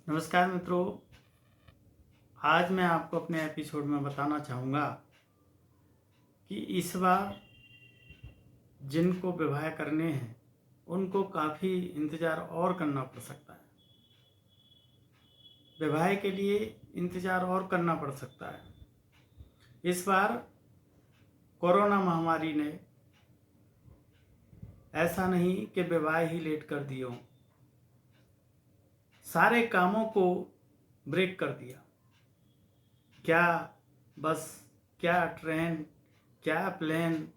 नमस्कार मित्रों। आज मैं आपको अपने एपिसोड में बताना चाहूँगा कि इस बार जिनको विवाह करने हैं उनको काफ़ी इंतज़ार और करना पड़ सकता है। विवाह के लिए इंतज़ार और करना पड़ सकता है। इस बार कोरोना महामारी ने ऐसा नहीं कि विवाह ही लेट कर दिए हों, सारे कामों को ब्रेक कर दिया। क्या बस, क्या ट्रेन, क्या प्लेन,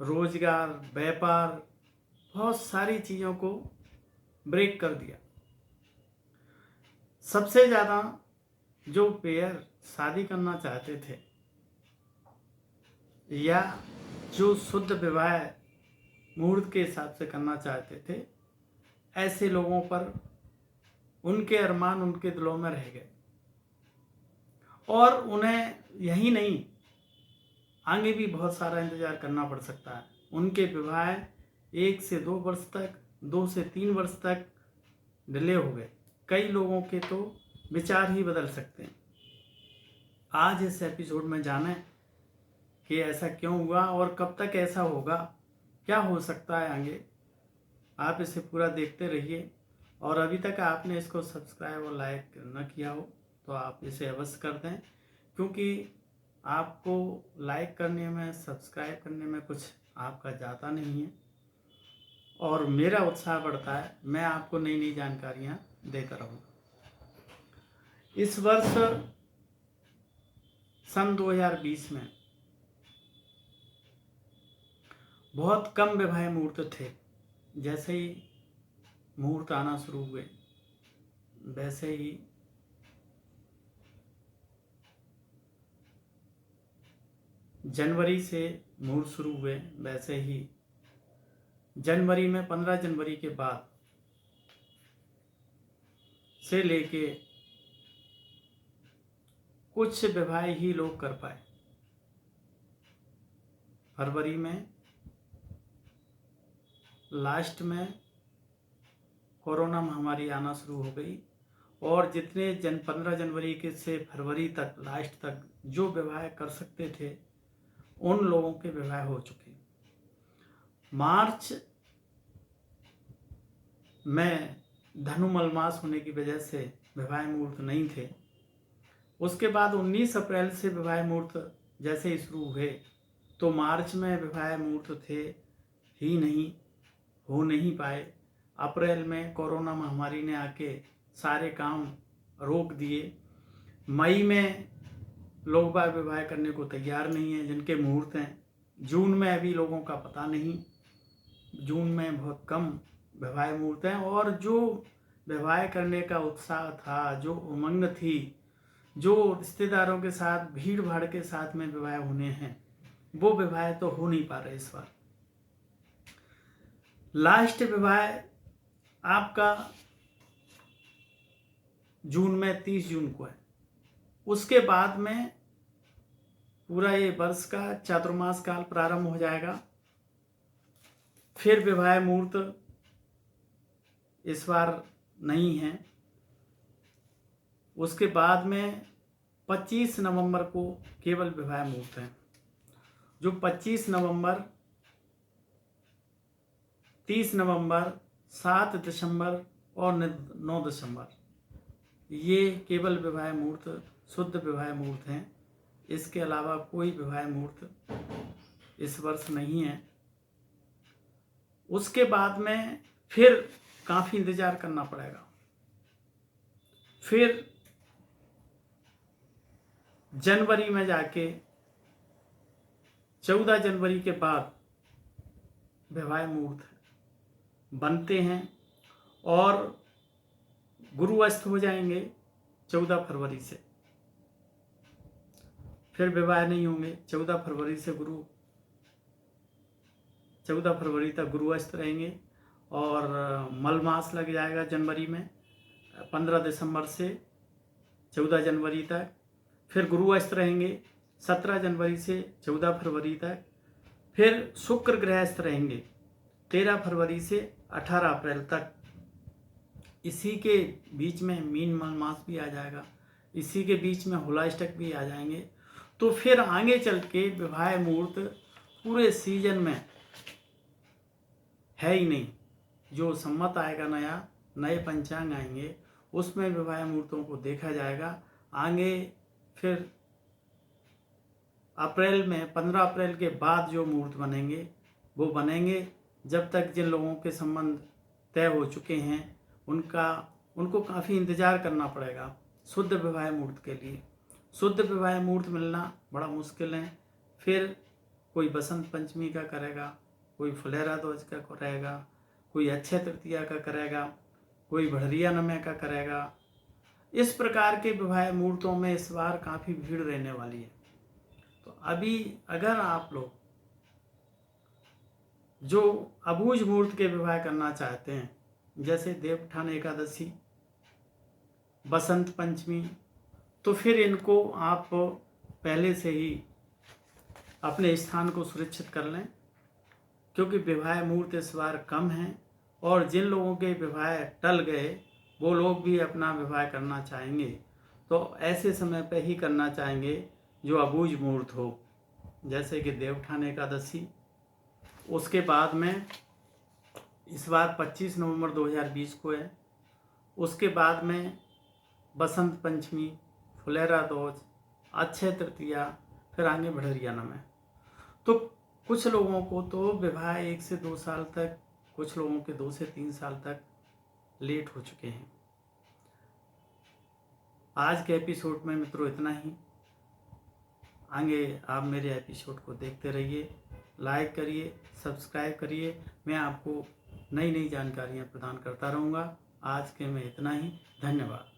रोजगार, व्यापार, बहुत सारी चीज़ों को ब्रेक कर दिया। सबसे ज़्यादा जो पेयर शादी करना चाहते थे या जो शुद्ध विवाह मुहूर्त के हिसाब से करना चाहते थे, ऐसे लोगों पर उनके अरमान उनके दिलों में रह गए और उन्हें यही नहीं, आगे भी बहुत सारा इंतज़ार करना पड़ सकता है। उनके विवाह 1 से 2 वर्ष तक, 2 से 3 वर्ष तक डिले हो गए। कई लोगों के तो विचार ही बदल सकते हैं। आज इस एपिसोड में जानें कि ऐसा क्यों हुआ और कब तक ऐसा होगा, क्या हो सकता है आगे। आप इसे पूरा देखते रहिए और अभी तक आपने इसको सब्सक्राइब और लाइक न किया हो तो आप इसे अवश्य कर दें, क्योंकि आपको लाइक करने में, सब्सक्राइब करने में कुछ आपका जाता नहीं है और मेरा उत्साह बढ़ता है। मैं आपको नई नई जानकारियाँ देता रहूँगा। इस वर्ष सन 2020 में बहुत कम विवाह मुहूर्त थे। जैसे ही मुहूर्त आना शुरू हुए वैसे ही जनवरी से मुहूर्त शुरू हुए, वैसे ही जनवरी में 15 जनवरी के बाद से लेके कुछ विवाह ही लोग कर पाए। फरवरी में लास्ट में कोरोना महामारी आना शुरू हो गई और जितने 15 जनवरी के से फरवरी तक, लास्ट तक जो विवाह कर सकते थे उन लोगों के विवाह हो चुके। मार्च में धनु मलमास होने की वजह से विवाह मुहूर्त नहीं थे। उसके बाद 19 अप्रैल से विवाह मुहूर्त जैसे ही शुरू हुए तो मार्च में विवाह मुहूर्त थे ही नहीं, हो नहीं पाए। अप्रैल में कोरोना महामारी ने आके सारे काम रोक दिए। मई में लोग बाग विवाह करने को तैयार नहीं हैं जिनके मुहूर्त हैं। जून में अभी लोगों का पता नहीं, जून में बहुत कम विवाह मुहूर्त हैं और जो विवाह करने का उत्साह था, जो उमंग थी, जो रिश्तेदारों के साथ भीड़ भाड़ के साथ में विवाह होने हैं, वो विवाह तो हो नहीं पा रहे। इस बार लास्ट विवाह आपका जून में 30 जून को है। उसके बाद में पूरा ये वर्ष का चातुर्मास काल प्रारंभ हो जाएगा। फिर विवाह मुहूर्त इस बार नहीं है। उसके बाद में 25 नवंबर को केवल विवाह मुहूर्त है। जो 25 नवंबर, 30 नवंबर, 7 दिसंबर और 9 दिसंबर ये केवल विवाह मुहूर्त, शुद्ध विवाह मुहूर्त हैं। इसके अलावा कोई विवाह मुहूर्त इस वर्ष नहीं है। उसके बाद में फिर काफ़ी इंतज़ार करना पड़ेगा। फिर जनवरी में जाके 14 जनवरी के बाद विवाह मुहूर्त बनते हैं और गुरु अस्त हो जाएंगे 14 फरवरी से। फिर विवाह नहीं होंगे। 14 फरवरी से 14 फरवरी तक गुरु अस्त रहेंगे और मलमास लग जाएगा जनवरी में 15 दिसंबर से 14 जनवरी तक। फिर गुरु अस्त रहेंगे 17 जनवरी से 14 फरवरी तक। फिर शुक्र ग्रह अस्त रहेंगे 13 फरवरी से 18 अप्रैल तक। इसी के बीच में मीन मास भी आ जाएगा, इसी के बीच में होलाष्टक भी आ जाएंगे। तो फिर आगे चल के विवाह मुहूर्त पूरे सीजन में है ही नहीं। जो सम्मत आएगा नया, नए पंचांग आएंगे, उसमें विवाह मुहूर्तों को देखा जाएगा। आगे फिर अप्रैल में 15 अप्रैल के बाद जो मुहूर्त बनेंगे वो बनेंगे। जब तक जिन लोगों के संबंध तय हो चुके हैं उनको काफ़ी इंतज़ार करना पड़ेगा शुद्ध विवाह मुहूर्त के लिए। शुद्ध विवाह मुहूर्त मिलना बड़ा मुश्किल है। फिर कोई बसंत पंचमी का करेगा, कोई फुलेरा ध्वज का करेगा, कोई अक्षय तृतीया का करेगा, कोई भड़रिया नमे का करेगा। इस प्रकार के विवाह मुहूर्तों में इस बार काफ़ी भीड़ रहने वाली है। तो अभी अगर आप लोग जो अबूझ मुहूर्त के विवाह करना चाहते हैं, जैसे देवउठान एकादशी, बसंत पंचमी, तो फिर इनको आप पहले से ही अपने स्थान को सुरक्षित कर लें, क्योंकि विवाह मुहूर्त इस बार कम हैं। और जिन लोगों के विवाह टल गए वो लोग भी अपना विवाह करना चाहेंगे तो ऐसे समय पर ही करना चाहेंगे जो अबूझ मुहूर्त हो, जैसे कि देवउठान एकादशी। उसके बाद में इस बार 25 नवंबर 2020 को है। उसके बाद में बसंत पंचमी, फुलेरा ध्वज, अक्षय तृतीया, फिर आगे भड़रिया नम है। तो कुछ लोगों को तो विवाह 1 से 2 साल तक, कुछ लोगों के 2 से 3 साल तक लेट हो चुके हैं। आज के एपिसोड में मित्रों इतना ही। आगे आप मेरे एपिसोड को देखते रहिए, लाइक करिए, सब्सक्राइब करिए। मैं आपको नई नई जानकारियाँ प्रदान करता रहूँगा। आज के में इतना ही। धन्यवाद।